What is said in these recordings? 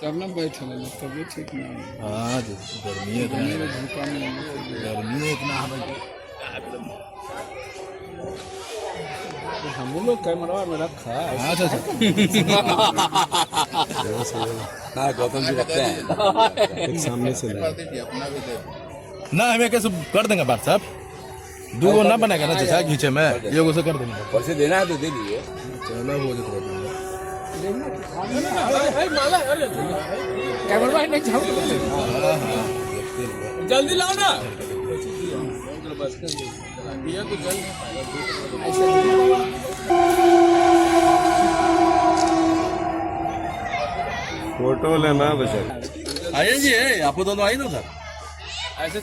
करना बैठे तबियत ठीक नहीं है। हाँ गर्मी है इतना, धूपा में गर्मी है इतना हमें। हम लोग कैमरा में रखा है। अच्छा अच्छा हाँ गौतम जी रखते हैं एक सामने से ना, हमें कैसे कर देंगे बात साहब, दो ना बनेगा ना जैसा खींचे में ये उसे कर देंगे। पैसे देना है तो दे दीजिए। चलो हो जाता कैमरा नहीं जाओ, जल्दी लाओ ना। फोटो लेना बच्चा। आइए जी, आप दोनों आइए ना सर। ऐसे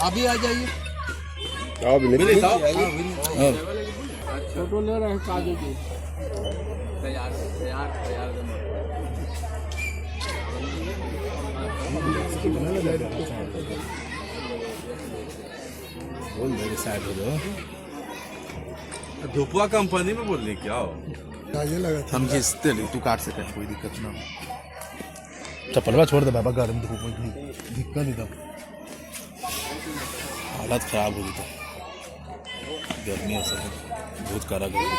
अभी आ जाइए। फोटो ले रहे हैं काजू की। बोल मेरे साइड हो जाओ। धुपवा कंपनी में बोल रही क्या हो? हम खींचते ले, तू काट सके, कोई दिक्कत ना। चप्पलवा छोड़ दे बाबा, गर्म धूप में दिक्कत नहीं था, हालत खराब हो गई तो गर्मी से बहुत कड़ा गर्मी।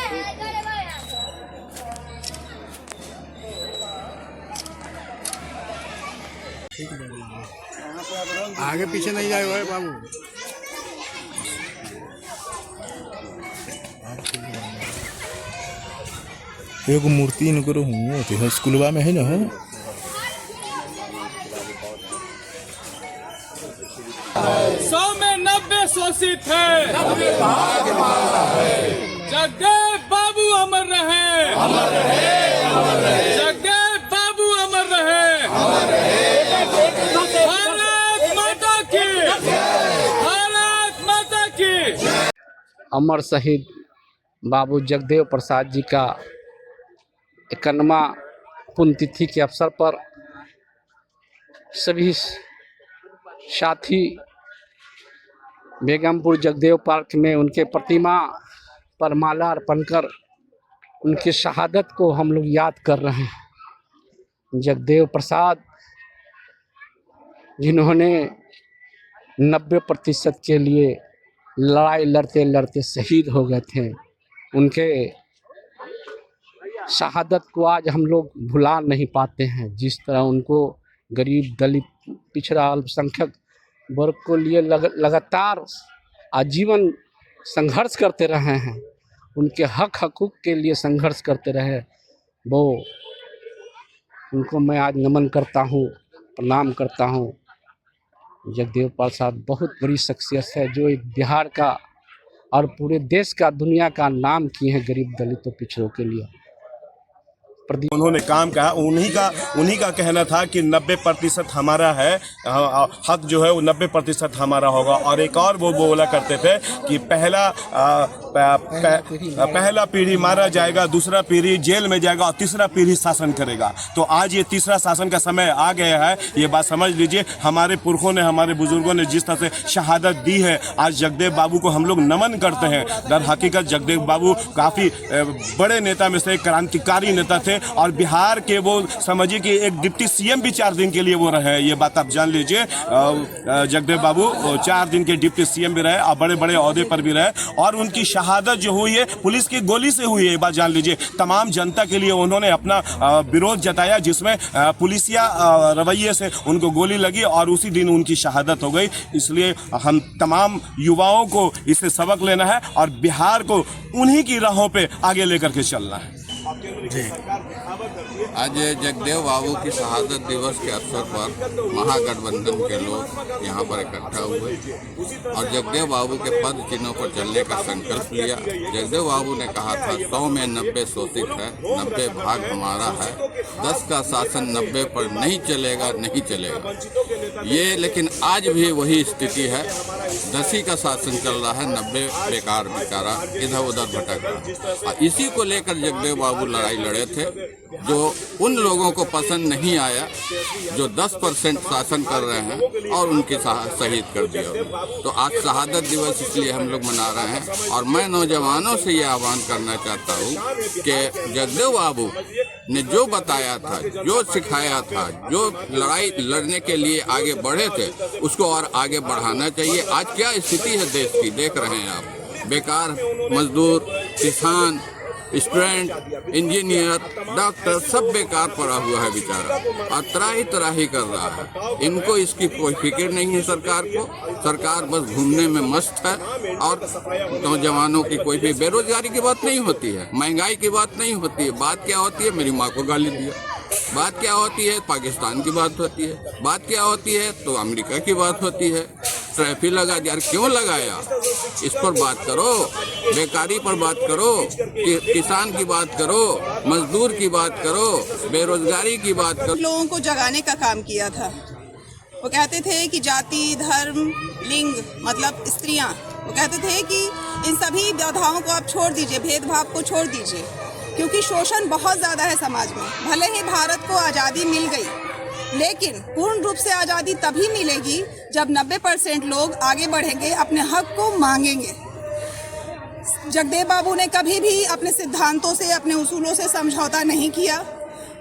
आगे पीछे नहीं जाए भाई बाबू। एगो मूर्ति इनको हुए स्कूलवा में है ना, है 100 में 90 शोषित है। जगदेव बाबू अमर रहे, जगदेव बाबू अमर रहे। भारत माता की, भारत माता की। अमर शहीद बाबू जगदेव प्रसाद जी का 51वां पुण्यतिथि के अवसर पर सभी साथी बेगमपुर जगदेव पार्क में उनके प्रतिमा पर माला अर्पण कर उनकी शहादत को हम लोग याद कर रहे हैं। जगदेव प्रसाद जिन्होंने 90% के लिए लड़ाई लड़ते लड़ते शहीद हो गए थे, उनके शहादत को आज हम लोग भुला नहीं पाते हैं। जिस तरह उनको गरीब, दलित, पिछड़ा, अल्पसंख्यक वर्ग को लिए लगातार आजीवन संघर्ष करते रहे हैं, उनके हकूक़ के लिए संघर्ष करते रहे, वो उनको मैं आज नमन करता हूँ, प्रणाम करता हूँ। जगदेव प्रसाद बहुत बड़ी शख्सियत है जो एक बिहार का और पूरे देश का, दुनिया का नाम किए हैं गरीब, दलितों, पिछड़ों के लिए। उन्होंने काम कहा, उन्हीं का कहना था कि 90% हमारा है, हक जो है वो 90% हमारा होगा। और एक और वो बोला करते थे कि पहला पीढ़ी मारा जाएगा, दूसरा पीढ़ी जेल में जाएगा और तीसरा पीढ़ी शासन करेगा। तो आज ये तीसरा शासन का समय आ गया है, ये बात समझ लीजिए। हमारे पुरखों ने, हमारे बुजुर्गों ने जिस तरह से शहादत दी है, आज जगदेव बाबू को हम लोग नमन करते हैं। दर हकीकत जगदेव बाबू काफ़ी बड़े नेता में से क्रांतिकारी नेता थे और बिहार के वो समझिए कि एक डिप्टी सीएम भी 4 दिन के लिए वो रहे। ये बात आप जान लीजिए, जगदेव बाबू 4 दिन के डिप्टी सीएम भी रहे और बड़े बड़े ओहदे पर भी रहे। और उनकी शहादत जो हुई है पुलिस की गोली से हुई है, ये बात जान लीजिए। तमाम जनता के लिए उन्होंने अपना विरोध जताया, जिसमें पुलिसिया रवैये से उनको गोली लगी और उसी दिन उनकी शहादत हो गई। इसलिए हम तमाम युवाओं को इससे सबक लेना है और बिहार को उन्हीं की राहों पे आगे लेकर के चलना है। आज जगदेव बाबू की शहादत दिवस के अवसर पर महागठबंधन के लोग यहाँ पर इकट्ठा हुए और जगदेव बाबू के पद चिन्हों पर चलने का संकल्प लिया। जगदेव बाबू ने कहा था 100 में 90 शोषित है, 90 भाग हमारा है, 10 का शासन 90 पर नहीं चलेगा, नहीं चलेगा। ये लेकिन आज भी वही स्थिति है, 10 ही का शासन चल रहा है, 90 बेकार बेचारा इधर उधर भटक रहा। इसी को लेकर जगदेव बाबू लड़ाई लड़े थे, जो उन लोगों को पसंद नहीं आया जो 10% शासन कर रहे हैं और उनके शहीद कर दिया। तो आज शहादत दिवस इसलिए हम लोग मना रहे हैं। और मैं नौजवानों से ये आह्वान करना चाहता हूँ कि जगदेव बाबू ने जो बताया था, जो सिखाया था, जो लड़ाई लड़ने के लिए आगे बढ़े थे, उसको और आगे बढ़ाना चाहिए। आज क्या स्थिति है देश की, देख रहे हैं आप। बेकार मजदूर, किसान, स्टूडेंट, इंजीनियर, डॉक्टर सब बेकार पड़ा हुआ है बेचारा, और तराही कर रहा है। इनको इसकी कोई फिक्र नहीं है सरकार को। सरकार बस घूमने में मस्त है, और नौजवानों की कोई भी बेरोजगारी की बात नहीं होती है, महंगाई की बात नहीं होती है। बात क्या होती है, मेरी माँ को गाली दिया। बात क्या होती है, पाकिस्तान की बात होती है। बात क्या होती है तो अमेरिका की बात होती है। ट्रैफिक लगा दिया, क्यों लगाया, इस पर बात करो। बेकारी पर बात करो, किसान की बात करो, मजदूर की बात करो, बेरोजगारी की बात करो। लोगों को जगाने का काम किया था। वो कहते थे कि जाति, धर्म, लिंग मतलब स्त्रियां, वो कहते थे कि इन सभी बाधाओं को आप छोड़ दीजिए, भेदभाव को छोड़ दीजिए, क्योंकि शोषण बहुत ज़्यादा है समाज में। भले ही भारत को आज़ादी मिल गई, लेकिन पूर्ण रूप से आज़ादी तभी मिलेगी जब 90% लोग आगे बढ़ेंगे, अपने हक को मांगेंगे। जगदेव बाबू ने कभी भी अपने सिद्धांतों से, अपने उसूलों से समझौता नहीं किया।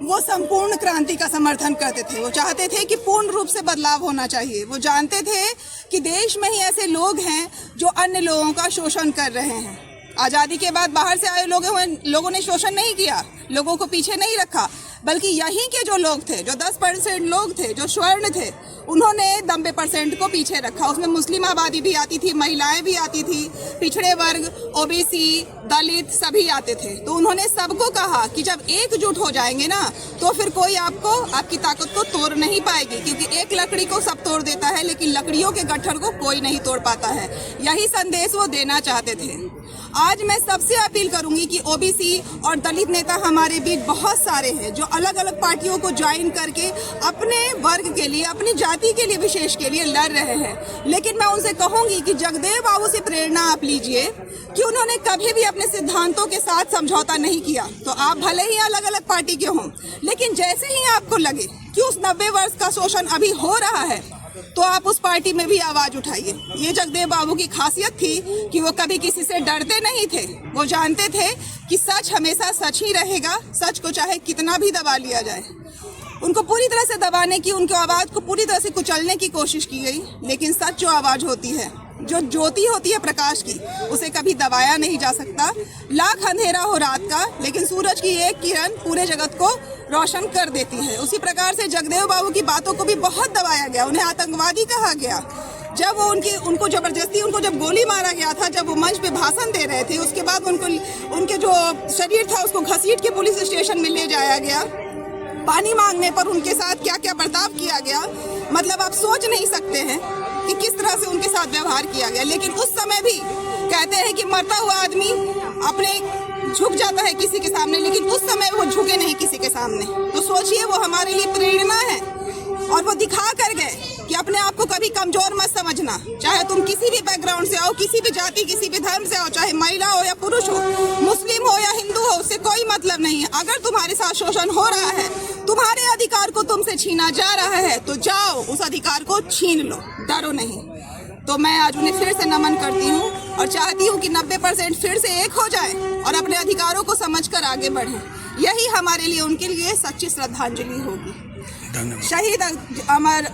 वो संपूर्ण क्रांति का समर्थन करते थे। वो चाहते थे कि पूर्ण रूप से बदलाव होना चाहिए। वो जानते थे कि देश में ही ऐसे लोग हैं जो अन्य लोगों का शोषण कर रहे हैं। आज़ादी के बाद बाहर से आए लोगों ने शोषण नहीं किया, लोगों को पीछे नहीं रखा, बल्कि यहीं के जो लोग थे, जो 10% लोग थे, जो स्वर्ण थे, उन्होंने 90% को पीछे रखा। उसमें मुस्लिम आबादी भी आती थी, महिलाएं भी आती थी, पिछड़े वर्ग, ओबीसी, दलित सभी आते थे। तो उन्होंने सबको कहा कि जब एकजुट हो जाएंगे ना, तो फिर कोई आपकी ताकत को तोड़ नहीं पाएगी, क्योंकि एक लकड़ी को सब तोड़ देता है, लेकिन लकड़ियों के गट्ठर को कोई नहीं तोड़ पाता है। यही संदेश वो देना चाहते थे। आज मैं सबसे अपील करूंगी कि ओबीसी और दलित नेता हमारे बीच बहुत सारे हैं जो अलग अलग पार्टियों को ज्वाइन करके अपने वर्ग के लिए, अपनी जाति के लिए, विशेष के लिए लड़ रहे हैं। लेकिन मैं उनसे कहूंगी कि जगदेव बाबू से प्रेरणा आप लीजिए कि उन्होंने कभी भी अपने सिद्धांतों के साथ समझौता नहीं किया। तो आप भले ही अलग अलग पार्टी के हों, लेकिन जैसे ही आपको लगे कि उस 90 वर्ष का शोषण अभी हो रहा है, तो आप उस पार्टी में भी आवाज उठाइए। ये जगदेव बाबू की खासियत थी कि वो कभी किसी से डरते नहीं थे। वो जानते थे कि सच हमेशा सच ही रहेगा, सच को चाहे कितना भी दबा लिया जाए। उनको पूरी तरह से दबाने की, उनकी आवाज़ को पूरी तरह से कुचलने की कोशिश की गई, लेकिन सच जो आवाज़ होती है, जो ज्योति होती है प्रकाश की, उसे कभी दबाया नहीं जा सकता। लाख अंधेरा हो रात का, लेकिन सूरज की एक किरण पूरे जगत को रोशन कर देती है। उसी प्रकार से जगदेव बाबू की बातों को भी बहुत दबाया गया, उन्हें आतंकवादी कहा गया। जब वो उनको जबरदस्ती, उनको जब गोली मारा गया था, जब वो मंच पे भाषण दे रहे थे, उसके बाद उनके जो शरीर था उसको घसीट के पुलिस स्टेशन में ले जाया गया। पानी मांगने पर उनके साथ क्या क्या बर्ताव किया गया, मतलब आप सोच नहीं सकते हैं कि किस तरह से उनके साथ व्यवहार किया गया। लेकिन उस समय भी कहते हैं कि मरता हुआ आदमी अपने झुक जाता है किसी के सामने, लेकिन उस समय वो झुके नहीं किसी के सामने। तो सोचिए, वो हमारे लिए प्रेरणा है, और वो दिखा कर गए कि अपने आप को कभी कमजोर मत समझना। चाहे तुम किसी भी बैकग्राउंड से आओ, किसी भी जाति, किसी भी धर्म से आओ, चाहे महिला हो या पुरुष हो, मुस्लिम हो या हिंदू हो, उससे कोई मतलब नहीं है। अगर तुम्हारे साथ शोषण हो रहा है, तुम्हारे अधिकार को तुमसे छीना जा रहा है, तो जाओ उस अधिकार को छीन लो, डरो नहीं। तो मैं आज उन्हें फिर से नमन करती हूँ और चाहती हूँ कि 90% फिर से एक हो जाए और अपने अधिकारों को समझकर आगे बढ़ें। यही हमारे लिए, उनके लिए सच्ची श्रद्धांजलि होगी। शहीद अमर